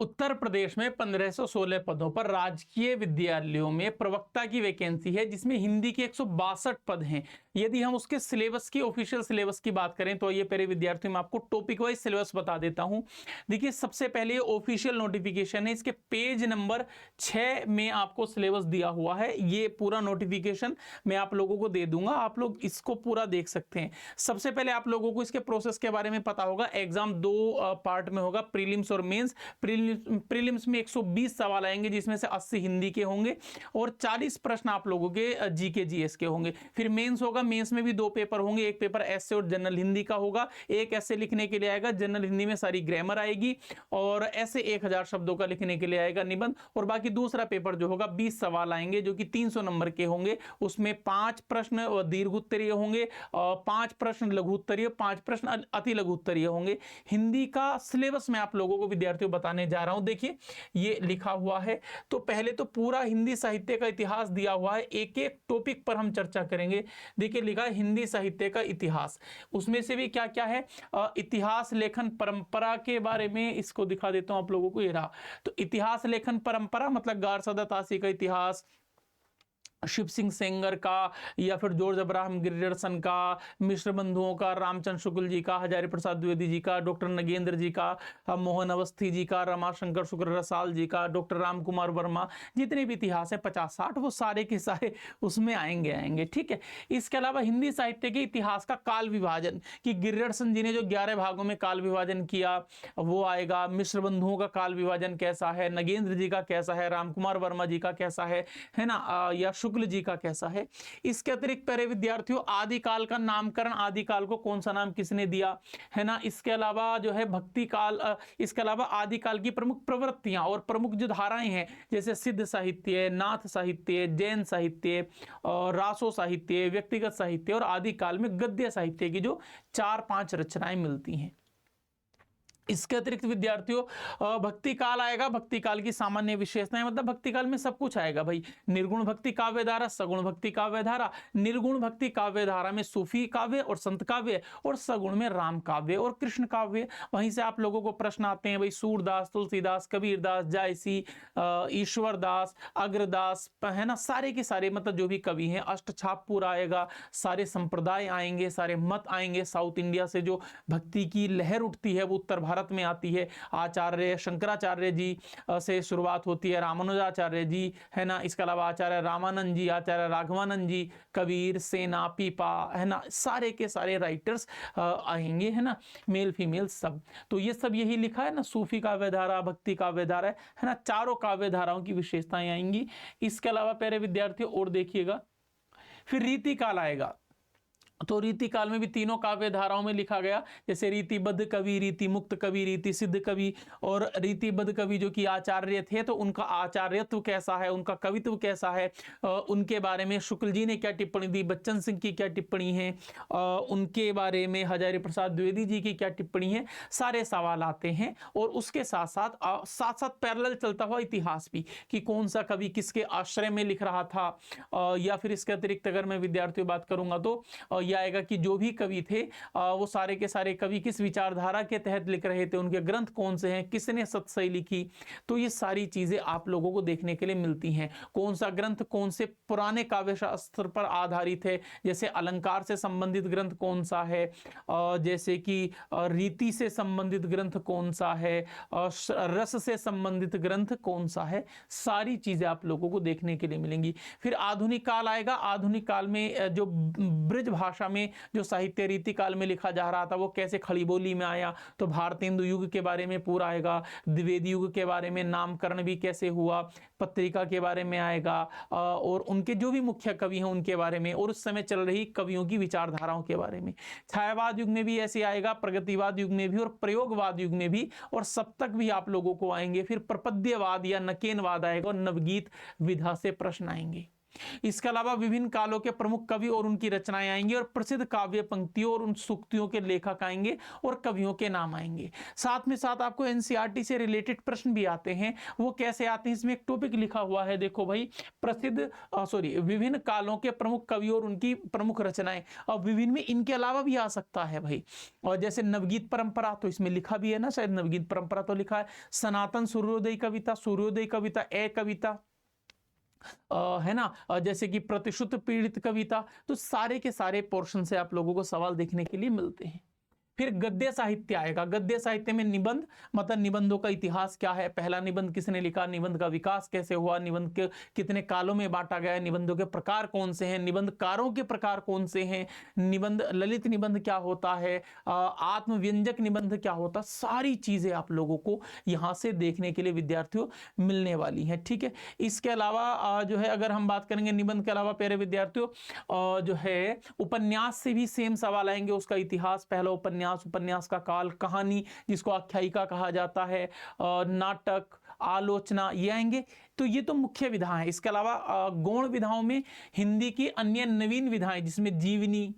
उत्तर प्रदेश में 1516 पदों पर राजकीय विद्यालयों में प्रवक्ता की वैकेंसी है, जिसमें हिंदी के 162 पद हैं। यदि हम उसके सिलेबस की, ऑफिशियल सिलेबस की बात करें तो ये प्यारे विद्यार्थियों मैं आपको टॉपिक वाइज सिलेबस बता देता हूं। देखिए, सबसे पहले ऑफिशियल नोटिफिकेशन है, इसके पेज नंबर 6 में आपको सिलेबस दिया हुआ है। ये पूरा नोटिफिकेशन मैं आप लोगों को दे दूंगा, आप लोग इसको पूरा देख सकते हैं। सबसे पहले आप लोगों को इसके प्रोसेस के बारे में पता होगा। एग्जाम दो पार्ट में होगा, प्रीलिम्स और मेंस। प्रीलिम्स में 120 सवाल आएंगे, जिसमें से 80 हिंदी के होंगे और 40 प्रश्न आप लोगों के जीके जीएस के होंगे। फिर मेंस होगा, मेंस में भी 2 पेपर होंगे, एक पेपर ऐसे और जनरल हिंदी का होगा। एक ऐसे लिखने के लिए आएगा, जनरल हिंदी में सारी ग्रामर आएगी, और ऐसे 1000 शब्दों का लिखने के लिए आएगा निबंध। और बाकी दूसरा पेपर जो होगा 20 सवाल आएंगे, जो कि 300 नंबर के होंगे। उसमें 5 प्रश्न दीर्घ उत्तरीय होंगे, 5 प्रश्न लघु उत्तरीय, 5 प्रश्न अति लघु उत्तरीय होंगे। हिंदी का सिलेबस मैं आप लोगों को विद्यार्थियों बताने जा रहा हूं। देखिए, ये लिखा हुआ है। तो पहले तो पूरा हिंदी साहित्य का इतिहास दिया हुआ है, एक एक टॉपिक पर हम चर्चा करेंगे। देखिए, लिखा है हिंदी साहित्य का इतिहास, उसमें से भी क्या क्या है, इतिहास लेखन परंपरा के बारे में इसको दिखा देता हूं आप लोगों को। ये रहा। तो इतिहास लेखन परंपरा मतलब गारसदा तासी का इतिहास, शिव सिंह सेंगर का, या फिर जॉर्ज अब्राहम गिरियर्सन का, मिश्र बंधुओं का, रामचंद्र शुक्ल जी का, हजारी प्रसाद द्विवेदी जी का, डॉक्टर नगेंद्र जी का, मोहन अवस्थी जी का, रमाशंकर शुक्र रसाल जी का, डॉक्टर राम कुमार वर्मा, जितने भी इतिहास है 50-60, वो सारे के सारे उसमें आएंगे। ठीक है। इसके अलावा हिंदी साहित्य के इतिहास का काल विभाजन, कि गिरियर्सन जी ने जो 11 भागों में काल विभाजन किया वो आएगा। मिश्र बंधुओं का काल विभाजन कैसा है, नगेंद्र जी का कैसा है, राम कुमार वर्मा जी का कैसा है ना, या शुक्ल जी का कैसा है। इसके अतिरिक्त प्यारे विद्यार्थियों, आदिकाल का नामकरण, आदिकाल को कौन सा नाम किसने दिया, है ना। इसके अलावा जो है भक्ति काल, इसके अलावा आदिकाल की प्रमुख प्रवृत्तियां और प्रमुख जो धाराएं हैं, जैसे सिद्ध साहित्य, नाथ साहित्य, जैन साहित्य, और रासो साहित्य, व्यक्तिगत साहित्य, और आदिकाल में गद्य साहित्य की जो 4-5 रचनाएं मिलती हैं। इसके अतिरिक्त विद्यार्थियों, भक्ति काल आएगा। भक्ति काल की सामान्य विशेषताएं, मतलब भक्ति काल में सब कुछ आएगा भाई। निर्गुण भक्ति काव्य धारा, सगुण भक्ति काव्य धारा। निर्गुण भक्ति काव्य धारा में सूफी काव्य और संत काव्य, और सगुण में राम काव्य और कृष्ण काव्य। वहीं से आप लोगों को प्रश्न आते हैं भाई, सूरदास, तुलसीदास, कबीरदास, जायसी, ईश्वरदास, अग्रदास, है ना, सारे के सारे मतलब जो भी कवि हैं। अष्टछाप पूरा आएगा, सारे संप्रदाय आएंगे, सारे मत आएंगे। साउथ इंडिया से जो भक्ति की लहर उठती है वो उत्तर भारत में आती है। आचार्य शंकराचार्य जी से शुरुआत होती है, रामानुजाचार्य जी, है ना। इसके अलावा आचार्य रामानंद जी, आचार्य राघवानंद जी, कबीर, सेना, पीपा, है ना, सारे के सारे राइटर्स आएंगे, है ना, मेल फीमेल सब। तो ये सब यही लिखा है ना, सूफी काव्य धारा, भक्ति काव्य धारा, है ना, चारों काव्य धाराओं की विशेषताएं आएंगी। इसके अलावा प्यारे विद्यार्थियों और देखिएगा, फिर रीति काल आएगा। तो रीति काल में भी तीनों काव्य धाराओं में लिखा गया, जैसे रीतिबद्ध कवि, रीति मुक्त कवि, रीति सिद्ध कवि। और रीतिबद्ध कवि जो कि आचार्य थे, तो उनका आचार्यत्व कैसा है, उनका कवित्व कैसा है, उनके बारे में शुक्ल जी ने क्या टिप्पणी दी, बच्चन सिंह की क्या टिप्पणी है, उनके बारे में हजारी प्रसाद द्विवेदी जी की क्या टिप्पणी है, सारे सवाल आते हैं। और उसके साथ साथ पैरेलल चलता हुआ इतिहास भी, कि कौन सा कवि किसके आश्रय में लिख रहा था। या फिर इसके अतिरिक्त अगर मैं विद्यार्थियों बात करूंगा तो यह आएगा कि जो भी कवि थे वो सारे के सारे कवि किस विचारधारा के तहत लिख रहे थे, उनके ग्रंथ कौन से हैं, किसने सतसई लिखी। तो ये सारी चीजें आप लोगों को देखने के लिए मिलती हैं। कौन सा ग्रंथ कौन से पुराने काव्य शास्त्र पर आधारित है, जैसे अलंकार से संबंधित ग्रंथ कौन सा है, जैसे कि रीति से संबंधित ग्रंथ कौन सा है, रस से संबंधित ग्रंथ कौन सा है, सारी चीजें आप लोगों को देखने के लिए मिलेंगी। फिर आधुनिक काल आएगा। आधुनिक काल में जो ब्रज भाषा में जो साहित्य रीति काल में लिखा जा रहा था वो कैसे खड़ी बोली में आया, तो भारतेंदु युग के बारे में पूरा आएगा। द्विवेदी युग के बारे में, नामकरण भी कैसे हुआ, पत्रिका के बारे में आएगा, और उनके जो भी मुख्य कवि हैं उनके बारे में, और उस समय चल रही कवियों की विचारधाराओं के बारे में। छायावाद युग में भी ऐसे आएगा, प्रगतिवाद युग में भी, और प्रयोगवाद युग में भी, और सप्तक भी आप लोगों को आएंगे। फिर प्रपद्यवाद या नकेनवाद आएगा, और नवगीत विधा से प्रश्न आएंगे। इसके अलावा विभिन्न कालों के प्रमुख कवि और उनकी रचनाएं आएंगी, और प्रसिद्ध काव्य पंक्तियों और उन सूक्तियों के लेखक आएंगे और कवियों के नाम आएंगे। साथ में साथ आपको एनसीईआरटी से रिलेटेड प्रश्न भी आते हैं। वो कैसे आते हैं, इसमें एक टॉपिक लिखा हुआ है, देखो भाई, विभिन्न कालों के प्रमुख कवि और उनकी प्रमुख रचनाएं। और विभिन्न में इनके अलावा भी आ सकता है भाई, और जैसे नवगीत परंपरा, तो इसमें लिखा भी है ना, शायद नवगीत परंपरा तो लिखा है। सनातन सूर्योदय कविता, सूर्योदय कविता, ए कविता, है ना, जैसे कि प्रतिश्रुत पीड़ित कविता। तो सारे के सारे पोर्शन से आप लोगों को सवाल देखने के लिए मिलते हैं। फिर गद्य साहित्य आएगा। गद्य साहित्य में निबंध, मतलब निबंधों का इतिहास क्या है, पहला निबंध किसने लिखा, निबंध का विकास कैसे हुआ, निबंध के कितने कालों में बांटा गया है, निबंधों के प्रकार कौन से हैं, निबंधकारों के प्रकार कौन से हैं, निबंध, ललित निबंध क्या होता है, आत्मव्यंजक निबंध क्या होता, सारी चीजें आप लोगों को यहाँ से देखने के लिए विद्यार्थियों मिलने वाली हैं। ठीक है, इसके अलावा जो है, अगर हम बात करेंगे निबंध के अलावा प्यारे विद्यार्थियों, जो है उपन्यास से भी सेम सवाल आएंगे। उसका इतिहास, पहला उपन्यास, उपन्यास का काल, कहानी जिसको आख्यायिका कहा जाता है, नाटक, आलोचना, ये आएंगे। तो ये तो मुख्य विधा है। इसके अलावा गौण विधाओं में हिंदी की अन्य नवीन विधाएं, जिसमें जीवनी,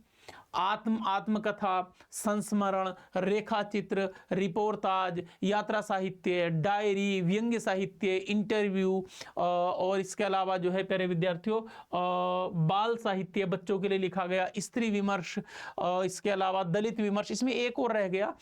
आत्मकथा, संस्मरण, रेखा चित्र, रिपोर्टाज, यात्रा साहित्य, डायरी, व्यंग्य साहित्य, इंटरव्यू, और इसके अलावा जो है प्यारे विद्यार्थियों बाल साहित्य, बच्चों के लिए लिखा गया, स्त्री विमर्श, इसके अलावा दलित विमर्श। इसमें एक और रह गया,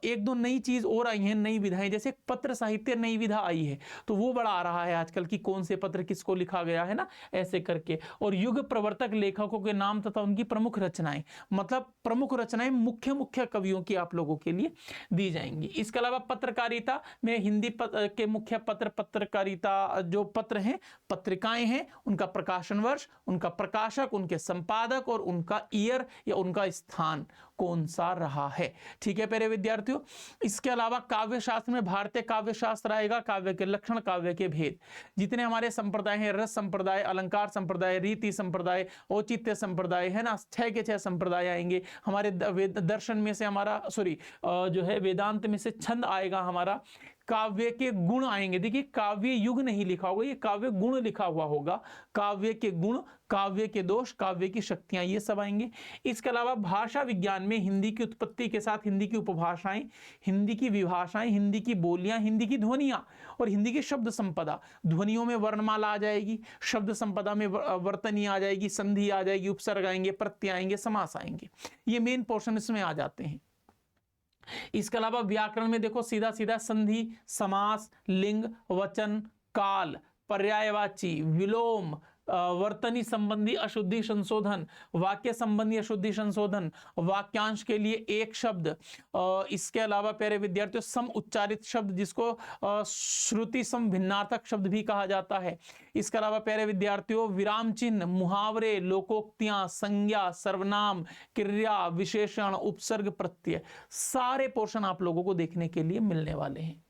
एक दो नई चीज और आई है, नई विधाएं, जैसे पत्र साहित्य नई विधा आई है, तो वो बड़ा आ रहा है आजकल की, कौन से पत्र किसको लिखा गया है ना, ऐसे करके। और युग प्रवर्तक लेखकों के नाम तथा उनकी प्रमुख रचनाएं, मतलब प्रमुख रचनाएं मुख्य कवियों की आप लोगों के लिए दी जाएंगी। इसके अलावा पत्रकारिता में हिंदी के मुख्य पत्रकारिता जो पत्र हैं, पत्रिकाएं हैं, उनका प्रकाशन वर्ष, उनका प्रकाशक, उनके संपादक और उनका ईयर या उनका स्थान कौन सा रहा है। ठीक है प्यारे विद्यार्थियों, इसके अलावा काव्य शास्त्र में भारतीय काव्य शास्त्र आएगा, काव्य के लक्षण, काव्य के भेद, जितने हमारे संप्रदाय हैं, रस संप्रदाय, अलंकार संप्रदाय, रीति संप्रदाय, औचित्य संप्रदाय, है ना, 6 के 6 संप्रदाय आएंगे। हमारे दर्शन में से हमारा जो है वेदांत में से छंद आएगा हमारा, काव्य के गुण आएंगे। देखिए काव्य युग नहीं लिखा होगा, ये काव्य गुण लिखा हुआ होगा, काव्य के गुण, काव्य के दोष, काव्य की शक्तियां, ये सब आएंगे। इसके अलावा भाषा विज्ञान में हिंदी की उत्पत्ति के साथ हिंदी की उपभाषाएं, हिंदी की विभाषाएं, हिंदी की बोलियां, हिंदी की ध्वनियां और हिंदी की शब्द संपदा। ध्वनियों में वर्णमाला आ जाएगी, शब्द संपदा में वर्तनी आ जाएगी, संधि आ जाएगी, उपसर्ग आएंगे, प्रत्यय आएंगे, समास आएंगे। ये मेन पोर्शन इसमें आ जाते हैं। इसके अलावा व्याकरण में देखो सीधा सीधा संधि, समास, लिंग, वचन, काल, पर्यायवाची, विलोम, वर्तनी संबंधी अशुद्धि संशोधन, वाक्य संबंधी अशुद्धि संशोधन, वाक्यांश के लिए एक शब्द, इसके अलावा प्यारे विद्यार्थियों सम उच्चारित शब्द जिसको श्रुति सम भिन्नार्थक शब्द भी कहा जाता है। इसके अलावा प्यारे विद्यार्थियों विराम चिन्ह, मुहावरे, लोकोक्तियां, संज्ञा, सर्वनाम, क्रिया, विशेषण, उपसर्ग, प्रत्यय, सारे पोर्शन आप लोगों को देखने के लिए मिलने वाले हैं।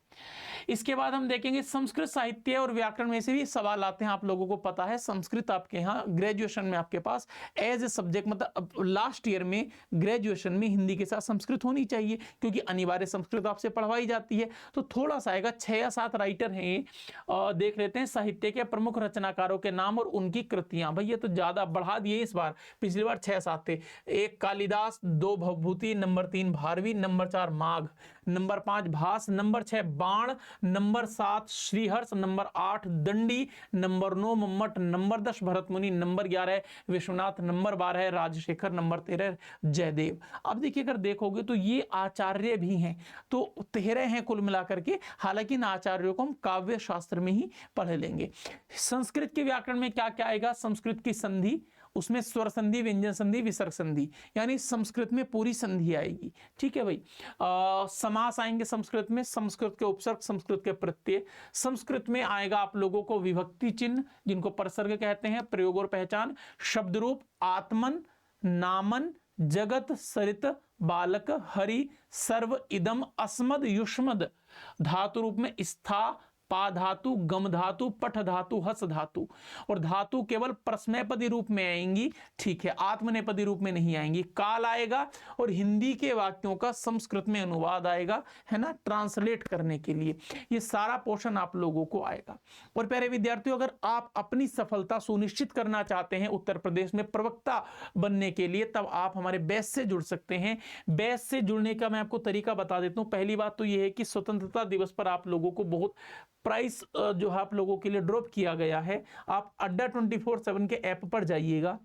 इसके बाद हम देखेंगे संस्कृत साहित्य और व्याकरण में से भी सवाल आते हैं। आप लोगों को पता है संस्कृत आपके यहाँ ग्रेजुएशन में आपके पास एज ए सब्जेक्ट, मतलब लास्ट ईयर में ग्रेजुएशन में हिंदी के साथ संस्कृत होनी चाहिए, क्योंकि अनिवार्य संस्कृत आपसे पढ़वाई जाती है। तो थोड़ा सा आएगा, 6 या 7 राइटर हैं, देख लेते हैं साहित्य के प्रमुख रचनाकारों के नाम और उनकी कृतियां। भैया तो ज्यादा बढ़ा दिए इस बार, पिछली बार 6-7 थे। 1 Kalidas, 2 Bhavabhuti, number 3 Bharavi, number 4 Magh, number 5 Bhas, number 6 Bana, number 7 Shriharsha, number 8 Dandi, number 9 Mammat, number 10 Bharatmuni, number 11 Vishwanath, number 12 Rajshekhar, number 13 Jayadev. अब देखिए अगर देखोगे तो ये आचार्य भी हैं, तो 13 हैं कुल मिलाकर के। हालांकि इन आचार्यों को हम काव्य शास्त्र में ही पढ़ लेंगे। संस्कृत के व्याकरण में क्या क्या आएगा, संस्कृत की संधि, उसमें स्वर संधि, व्यंजन संधि, विसर्ग संधि, यानी संस्कृत में पूरी संधि आएगी। ठीक है भाई। समास आएंगे संस्कृत में, संस्कृत के उपसर्ग, संस्कृत के प्रत्यय। संस्कृत में आएगा आप लोगों को विभक्ति चिन्ह जिनको परसर्ग कहते हैं, प्रयोग और पहचान, शब्द रूप, आत्मन, नामन, जगत, सरित, बालक, हरि, सर्व, इदम, अस्मद, युष्मद, धातु रूप में स्था, पा धातु, गम धातु, पठ धातु, हस धातु। और धातु केवल प्रश्नयपदी रूप में आएंगी, ठीक है, आत्मनेपदी रूप में नहीं आएंगी। काल आएगा और हिंदी के वाक्यों का संस्कृत में अनुवाद आएगा, है ना, ट्रांसलेट करने के लिए। ये सारा पोर्शन आप लोगों को आएगा। और प्यारे विद्यार्थियों, अगर आप अपनी सफलता सुनिश्चित करना चाहते हैं उत्तर प्रदेश में प्रवक्ता बनने के लिए, तब आप हमारे बैच से जुड़ सकते हैं। बैच से जुड़ने का मैं आपको तरीका बता देता हूं। पहली बात तो यह है कि स्वतंत्रता दिवस पर आप लोगों को बहुत प्राइस जो है आप लोगों के लिए ड्रॉप किया गया है। आप अड्डा 24/7 के ऐप पर जाइएगा,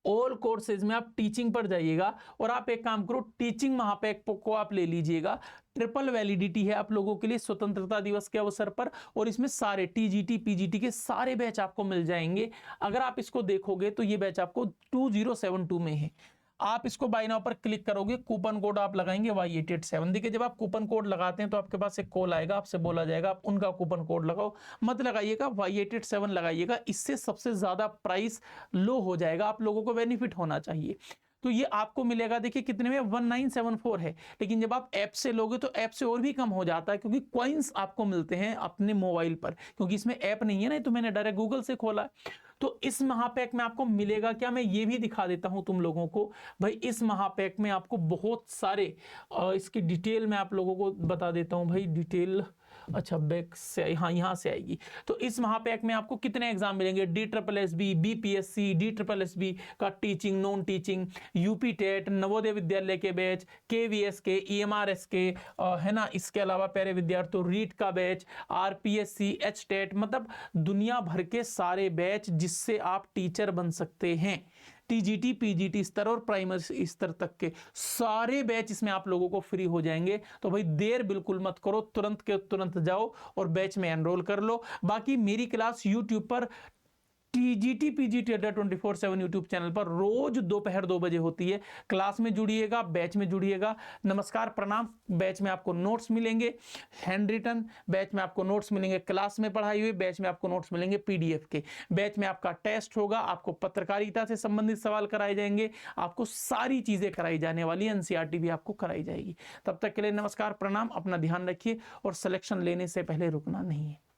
ऑल कोर्सेज में आप टीचिंग पर जाइएगा और आप एक काम करो, टीचिंग महापैक को आप ले लीजिएगा। ट्रिपल वैलिडिटी है आप लोगों के लिए स्वतंत्रता दिवस के अवसर पर, और इसमें सारे टीजीटी पीजीटी के सारे बैच आपको मिल जाएंगे। अगर आप इसको देखोगे तो ये बैच आपको 2072 में है। आप इसको बाय नाउ पर क्लिक करोगे, कूपन कोड आप लगाएंगे Y887। देखिए, जब आप कूपन कोड लगाते हैं तो आपके पास एक कॉल आएगा, आपसे बोला जाएगा आप उनका कूपन कोड लगाओ। मत लगाइएगा, Y887 लगाइएगा। इससे सबसे ज्यादा प्राइस लो हो जाएगा, आप लोगों को बेनिफिट होना चाहिए। तो ये आपको मिलेगा, देखिए कितने में, 1974 है। लेकिन जब आप ऐप से लोगे तो ऐप से और भी कम हो जाता है, क्योंकि कॉइन्स आपको मिलते हैं अपने मोबाइल पर, क्योंकि इसमें ऐप नहीं है ना, तो मैंने डायरेक्ट गूगल से खोला। तो इस महापैक में आपको मिलेगा क्या, मैं ये भी दिखा देता हूं तुम लोगों को। भाई इस महापैक में आपको बहुत सारे इसकी डिटेल मैं आप लोगों को बता देता हूं। भाई डिटेल, अच्छा बैक से, हाँ यहाँ से आएगी। तो इस महापैक में आपको कितने एग्जाम मिलेंगे, DSSB, BPSC, DSSB का teaching, non teaching, UP TET, Navodaya Vidyalaya के बैच, KVS के, EMRS के, है ना। इसके अलावा प्यारे विद्यार्थियों रीट का बैच, RPSC, HTET, मतलब दुनिया भर के सारे बैच जिससे आप टीचर बन सकते हैं। TGT PGT स्तर और प्राइमरी स्तर तक के सारे बैच इसमें आप लोगों को फ्री हो जाएंगे। तो भाई देर बिल्कुल मत करो, तुरंत के तुरंत जाओ और बैच में एनरोल कर लो। बाकी मेरी क्लास YouTube पर TGT PGT अड्डा 24/7 यूट्यूब चैनल पर रोज दोपहर 2 बजे होती है। क्लास में जुड़िएगा, बैच में जुड़िएगा। नमस्कार प्रणाम। बैच में आपको नोट्स मिलेंगे हैंड रिटन, बैच में आपको नोट्स मिलेंगे क्लास में पढ़ाई हुई, बैच में आपको नोट्स मिलेंगे PDF के। बैच में आपका टेस्ट होगा, आपको पत्रकारिता से संबंधित सवाल कराए जाएंगे, आपको सारी चीजें कराई जाने वाली है, NCERT भी आपको कराई जाएगी। तब तक के लिए नमस्कार प्रणाम, अपना ध्यान रखिए और सिलेक्शन लेने से पहले रुकना नहीं है।